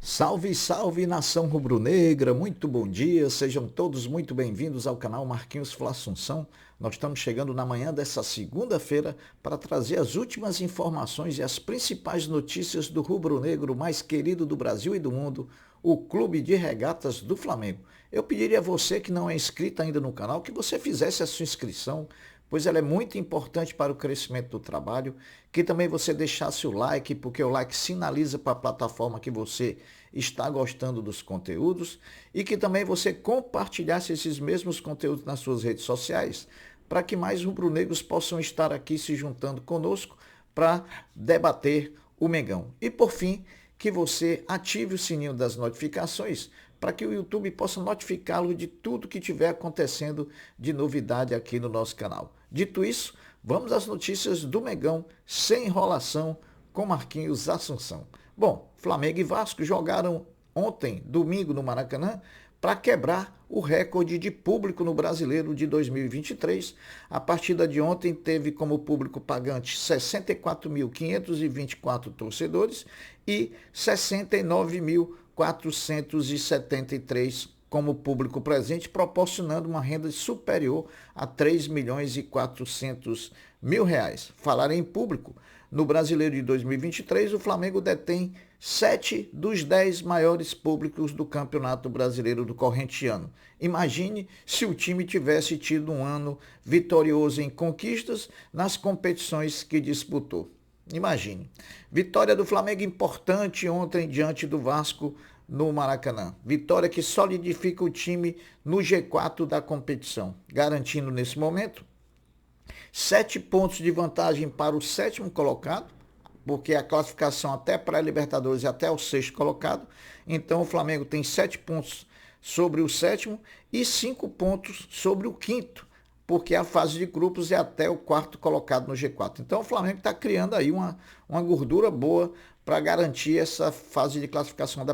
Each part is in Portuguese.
Salve, salve, nação rubro-negra, muito bom dia, sejam todos muito bem-vindos ao canal Marquinhos Fla Assunção. Nós estamos chegando na manhã dessa segunda-feira para trazer as últimas informações e as principais notícias do rubro-negro mais querido do Brasil e do mundo, o Clube de Regatas do Flamengo. Eu pediria a você que não é inscrito ainda no canal que você fizesse a sua inscrição, pois ela é muito importante para o crescimento do trabalho, que também você deixasse o like, porque o like sinaliza para a plataforma que você está gostando dos conteúdos, e que também você compartilhasse esses mesmos conteúdos nas suas redes sociais, para que mais rubro-negros possam estar aqui se juntando conosco para debater o Mengão. E por fim, que você ative o sininho das notificações para que o YouTube possa notificá-lo de tudo que estiver acontecendo de novidade aqui no nosso canal. Dito isso, vamos às notícias do Mengão, sem enrolação, com Marquinhos Assunção. Bom, Flamengo e Vasco jogaram ontem, domingo, no Maracanã, para quebrar o recorde de público no Brasileiro de 2023. A partida de ontem teve como público pagante 64.524 torcedores e 69.473 como público presente, proporcionando uma renda superior a 3.400.000 reais. Falar em público, no Brasileiro de 2023, o Flamengo detém 7 dos 10 maiores públicos do Campeonato Brasileiro do corrente ano. Imagine se o time tivesse tido um ano vitorioso em conquistas nas competições que disputou. Imagine. Vitória do Flamengo importante ontem diante do Vasco no Maracanã. Vitória que solidifica o time no G4 da competição, garantindo nesse momento 7 pontos de vantagem para o sétimo colocado, porque a classificação até para a Libertadores é até o sexto colocado. Então o Flamengo tem 7 pontos sobre o sétimo e 5 pontos sobre o quinto, porque a fase de grupos é até o quarto colocado no G4. Então o Flamengo está criando aí uma gordura boa para garantir essa fase de classificação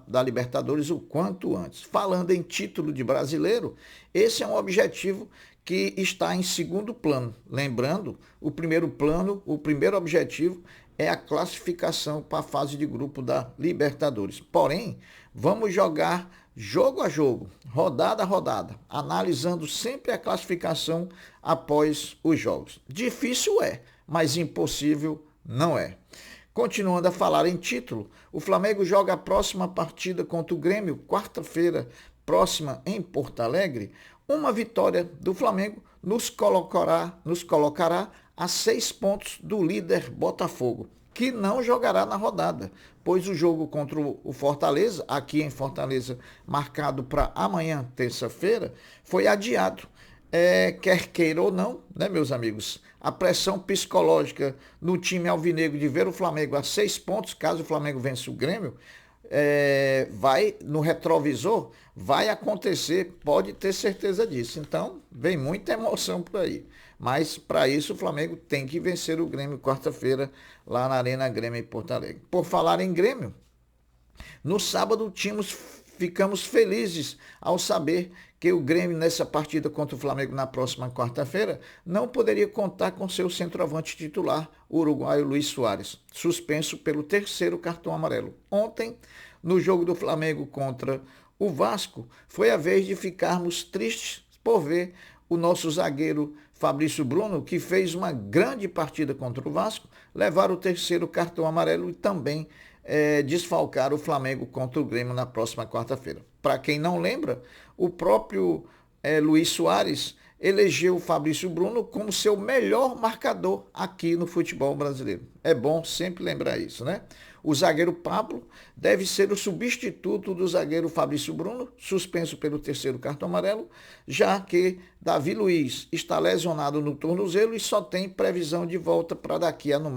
da Libertadores o quanto antes. Falando em título de brasileiro, esse é um objetivo que está em segundo plano. Lembrando, o primeiro objetivo é a classificação para a fase de grupo da Libertadores. Porém, vamos jogar jogo a jogo, rodada a rodada, analisando sempre a classificação após os jogos. Difícil é, mas impossível não é. Continuando a falar em título, o Flamengo joga a próxima partida contra o Grêmio, quarta-feira próxima em Porto Alegre. Uma vitória do Flamengo nos colocará a 6 pontos do líder Botafogo, que não jogará na rodada, pois o jogo contra o Fortaleza, aqui em Fortaleza, marcado para amanhã, terça-feira, foi adiado. Quer queira ou não, né, meus amigos, a pressão psicológica no time alvinegro de ver o Flamengo a 6 pontos, caso o Flamengo vença o Grêmio, vai no retrovisor, vai acontecer, pode ter certeza disso. Então, vem muita emoção por aí. Mas, para isso, o Flamengo tem que vencer o Grêmio quarta-feira, lá na Arena Grêmio em Porto Alegre. Por falar em Grêmio, no sábado ficamos felizes ao saber que o Grêmio, nessa partida contra o Flamengo na próxima quarta-feira, não poderia contar com seu centroavante titular, o uruguaio Luis Soares, suspenso pelo terceiro cartão amarelo. Ontem, no jogo do Flamengo contra o Vasco, foi a vez de ficarmos tristes por ver o nosso zagueiro Fabrício Bruno, que fez uma grande partida contra o Vasco, levar o terceiro cartão amarelo e também desfalcar o Flamengo contra o Grêmio na próxima quarta-feira. Para quem não lembra, o próprio Luis Soares elegeu o Fabrício Bruno como seu melhor marcador aqui no futebol brasileiro. É bom sempre lembrar isso, né? O zagueiro Pablo deve ser o substituto do zagueiro Fabrício Bruno, suspenso pelo terceiro cartão amarelo, já que Davi Luiz está lesionado no tornozelo e só tem previsão de volta para daqui a no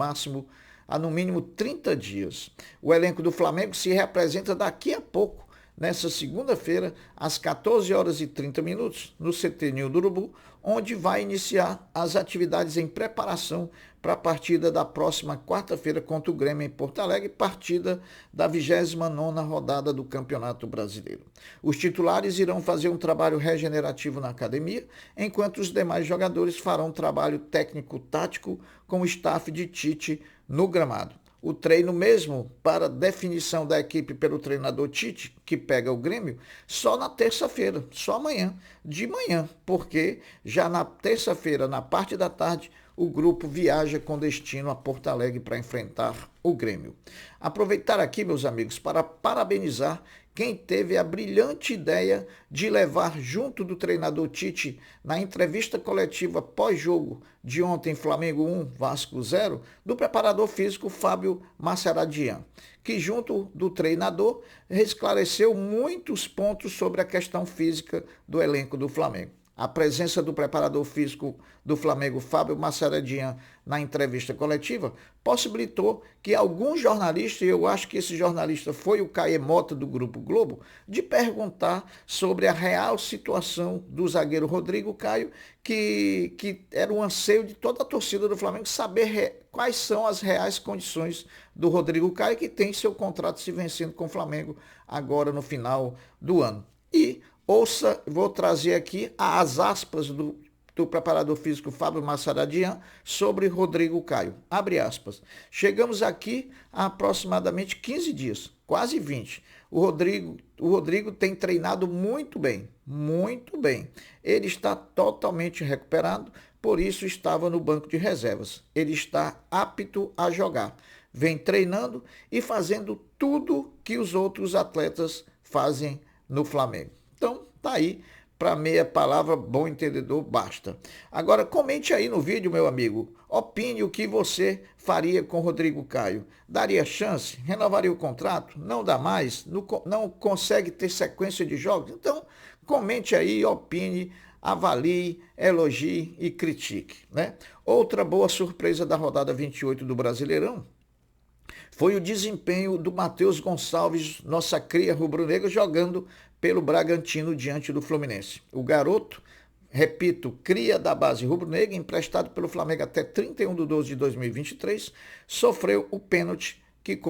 mínimo 30 dias. O elenco do Flamengo se representa daqui a pouco, nessa segunda-feira, às 14h30, no CT Ninho do Urubu, onde vai iniciar as atividades em preparação para a partida da próxima quarta-feira contra o Grêmio em Porto Alegre, partida da 29ª rodada do Campeonato Brasileiro. Os titulares irão fazer um trabalho regenerativo na academia, enquanto os demais jogadores farão um trabalho técnico-tático com o staff de Tite no gramado. o treino mesmo para definição da equipe pelo treinador Tite, que pega o Grêmio, só na terça-feira, só amanhã, de manhã, porque já na terça-feira, na parte da tarde, o grupo viaja com destino a Porto Alegre para enfrentar o Grêmio. Aproveitar aqui, meus amigos, para parabenizar quem teve a brilhante ideia de levar junto do treinador Tite, na entrevista coletiva pós-jogo de ontem, Flamengo 1, Vasco 0, do preparador físico Fábio Mascheradian, que junto do treinador esclareceu muitos pontos sobre a questão física do elenco do Flamengo. A presença do preparador físico do Flamengo, Fábio Mascheradian, na entrevista coletiva, possibilitou que alguns jornalistas, e eu acho que esse jornalista foi o Caê Mota do Grupo Globo, de perguntar sobre a real situação do zagueiro Rodrigo Caio, que era um anseio de toda a torcida do Flamengo saber quais são as reais condições do Rodrigo Caio, que tem seu contrato se vencendo com o Flamengo agora no final do ano. E ouça, vou trazer aqui as aspas do preparador físico Fábio Mascheradian sobre Rodrigo Caio. Abre aspas. Chegamos aqui há aproximadamente 15 dias, quase 20. O Rodrigo tem treinado muito bem, muito bem. Ele está totalmente recuperado, por isso estava no banco de reservas. Ele está apto a jogar. Vem treinando e fazendo tudo que os outros atletas fazem no Flamengo. Então, tá aí, para meia palavra, bom entendedor, basta. Agora, comente aí no vídeo, meu amigo, opine o que você faria com Rodrigo Caio. Daria chance? Renovaria o contrato? Não dá mais? Não consegue ter sequência de jogos? Então, comente aí, opine, avalie, elogie e critique, né? Outra boa surpresa da rodada 28 do Brasileirão foi o desempenho do Matheus Gonçalves, nossa cria rubro-negra, jogando pelo Bragantino diante do Fluminense. O garoto, repito, cria da base rubro-negra, emprestado pelo Flamengo até 31/12/2023, sofreu o pênalti que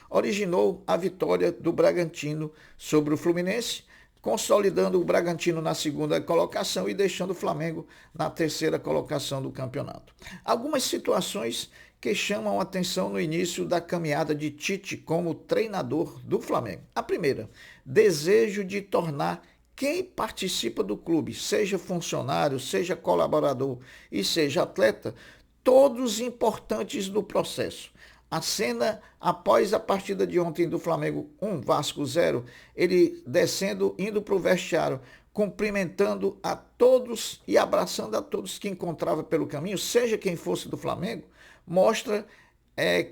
originou a vitória do Bragantino sobre o Fluminense, consolidando o Bragantino na segunda colocação e deixando o Flamengo na terceira colocação do campeonato. Algumas situações que chamam a atenção no início da caminhada de Tite como treinador do Flamengo. A primeira, desejo de tornar quem participa do clube, seja funcionário, seja colaborador e seja atleta, todos importantes no processo. A cena após a partida de ontem do Flamengo 1, Vasco 0, ele descendo, indo para o vestiário, cumprimentando a todos e abraçando a todos que encontrava pelo caminho, seja quem fosse do Flamengo, mostra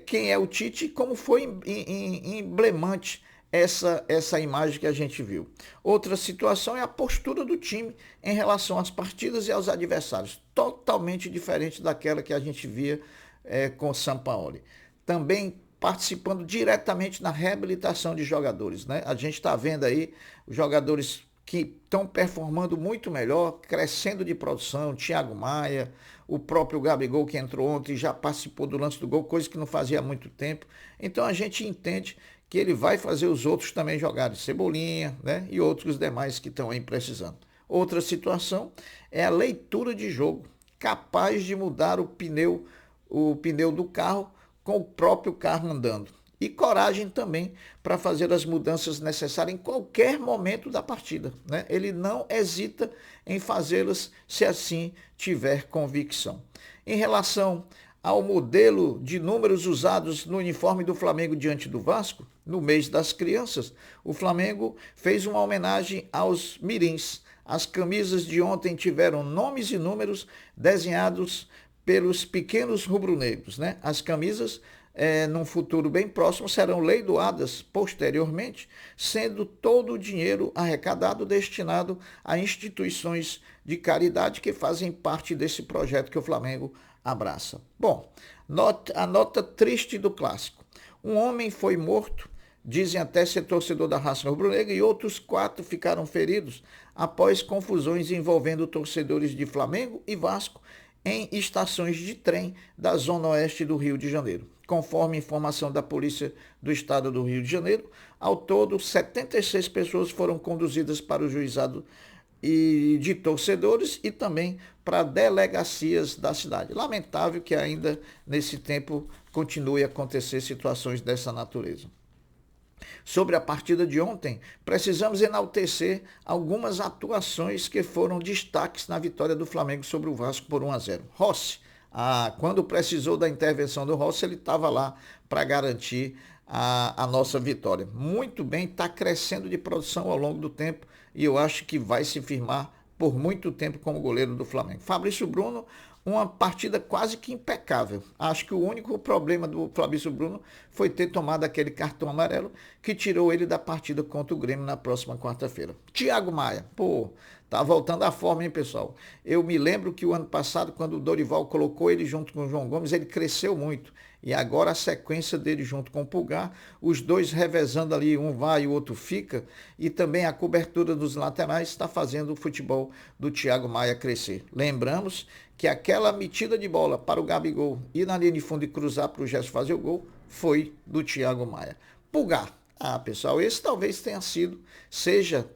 quem é o Tite e como foi emblemante essa imagem que a gente viu. Outra situação é a postura do time em relação às partidas e aos adversários, totalmente diferente daquela que a gente via com o Sampaoli. Também participando diretamente na reabilitação de jogadores, né? A gente está vendo aí os jogadores que estão performando muito melhor, crescendo de produção, Thiago Maia, o próprio Gabigol que entrou ontem já participou do lance do gol, coisa que não fazia há muito tempo. Então a gente entende que ele vai fazer os outros também jogarem, Cebolinha, né? E outros demais que estão aí precisando. Outra situação é a leitura de jogo, capaz de mudar o pneu do carro com o próprio carro andando. E coragem também para fazer as mudanças necessárias em qualquer momento da partida, né? Ele não hesita em fazê-las se assim tiver convicção. Em relação ao modelo de números usados no uniforme do Flamengo diante do Vasco, no mês das crianças, o Flamengo fez uma homenagem aos mirins. As camisas de ontem tiveram nomes e números desenhados pelos pequenos rubro-negros, né? As camisas, num futuro bem próximo, serão leiloadas posteriormente, sendo todo o dinheiro arrecadado destinado a instituições de caridade que fazem parte desse projeto que o Flamengo abraça. Bom, a nota triste do clássico. Um homem foi morto, dizem até ser torcedor da raça rubro-negra, e outros 4 ficaram feridos após confusões envolvendo torcedores de Flamengo e Vasco em estações de trem da zona oeste do Rio de Janeiro. Conforme informação da Polícia do Estado do Rio de Janeiro, ao todo, 76 pessoas foram conduzidas para o juizado e de torcedores e também para delegacias da cidade. Lamentável que ainda nesse tempo continue a acontecer situações dessa natureza. Sobre a partida de ontem, precisamos enaltecer algumas atuações que foram destaques na vitória do Flamengo sobre o Vasco por 1-0. Rossi, quando precisou da intervenção do Rossi, ele estava lá para garantir a nossa vitória. Muito bem, está crescendo de produção ao longo do tempo e eu acho que vai se firmar por muito tempo como goleiro do Flamengo. Fabrício Bruno, uma partida quase que impecável. Acho que o único problema do Fabrício Bruno foi ter tomado aquele cartão amarelo que tirou ele da partida contra o Grêmio na próxima quarta-feira. Thiago Maia, tá voltando à forma, hein, pessoal? Eu me lembro que o ano passado, quando o Dorival colocou ele junto com o João Gomes, ele cresceu muito. E agora a sequência dele junto com o Pulgar, os dois revezando ali, um vai e o outro fica, e também a cobertura dos laterais está fazendo o futebol do Thiago Maia crescer. Lembramos que aquela metida de bola para o Gabigol ir na linha de fundo e cruzar para o Gerson fazer o gol foi do Thiago Maia. Pulgar. Pessoal, esse seja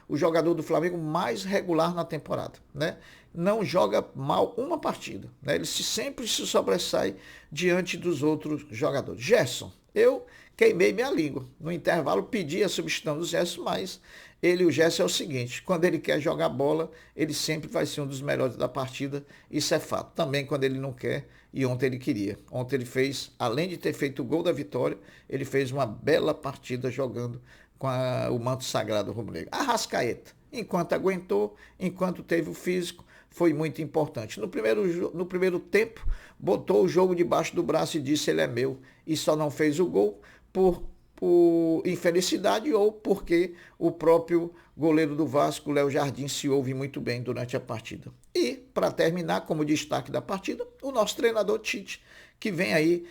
o jogador do Flamengo mais regular na temporada, né? Não joga mal uma partida, né? Ele sempre se sobressai diante dos outros jogadores. Gerson, eu queimei minha língua. No intervalo pedi a substituição do Gerson, mas o Gerson é o seguinte, quando ele quer jogar bola, ele sempre vai ser um dos melhores da partida, isso é fato. Também quando ele não quer, e ontem ele queria. Ontem ele fez, além de ter feito o gol da vitória, ele fez uma bela partida jogando com o manto sagrado rubro-negro. Arrascaeta, enquanto aguentou, enquanto teve o físico, foi muito importante. No primeiro tempo, botou o jogo debaixo do braço e disse ele é meu, e só não fez o gol por infelicidade ou porque o próprio goleiro do Vasco, Léo Jardim, se ouve muito bem durante a partida. E, para terminar, como destaque da partida, o nosso treinador Tite, que vem aí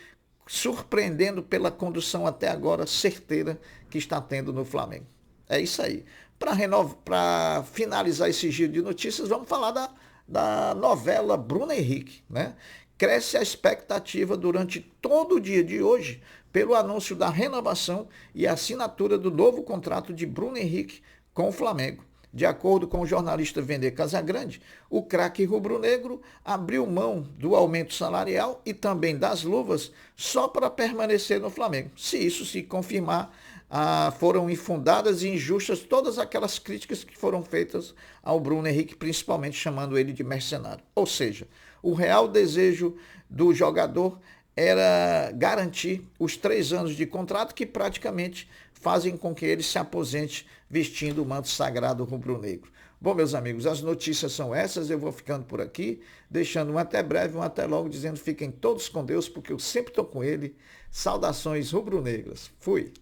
surpreendendo pela condução até agora certeira que está tendo no Flamengo. É isso aí. Para finalizar esse giro de notícias, vamos falar da novela Bruno Henrique, né? Cresce a expectativa durante todo o dia de hoje pelo anúncio da renovação e assinatura do novo contrato de Bruno Henrique com o Flamengo. De acordo com o jornalista Vender Casagrande, o craque rubro-negro abriu mão do aumento salarial e também das luvas só para permanecer no Flamengo. Se isso se confirmar, foram infundadas e injustas todas aquelas críticas que foram feitas ao Bruno Henrique, principalmente chamando ele de mercenário. Ou seja, o real desejo do jogador era garantir os 3 anos de contrato que praticamente fazem com que ele se aposente vestindo o manto sagrado rubro-negro. Bom, meus amigos, as notícias são essas, eu vou ficando por aqui, deixando um até breve, um até logo, dizendo fiquem todos com Deus, porque eu sempre estou com ele. Saudações rubro-negras. Fui!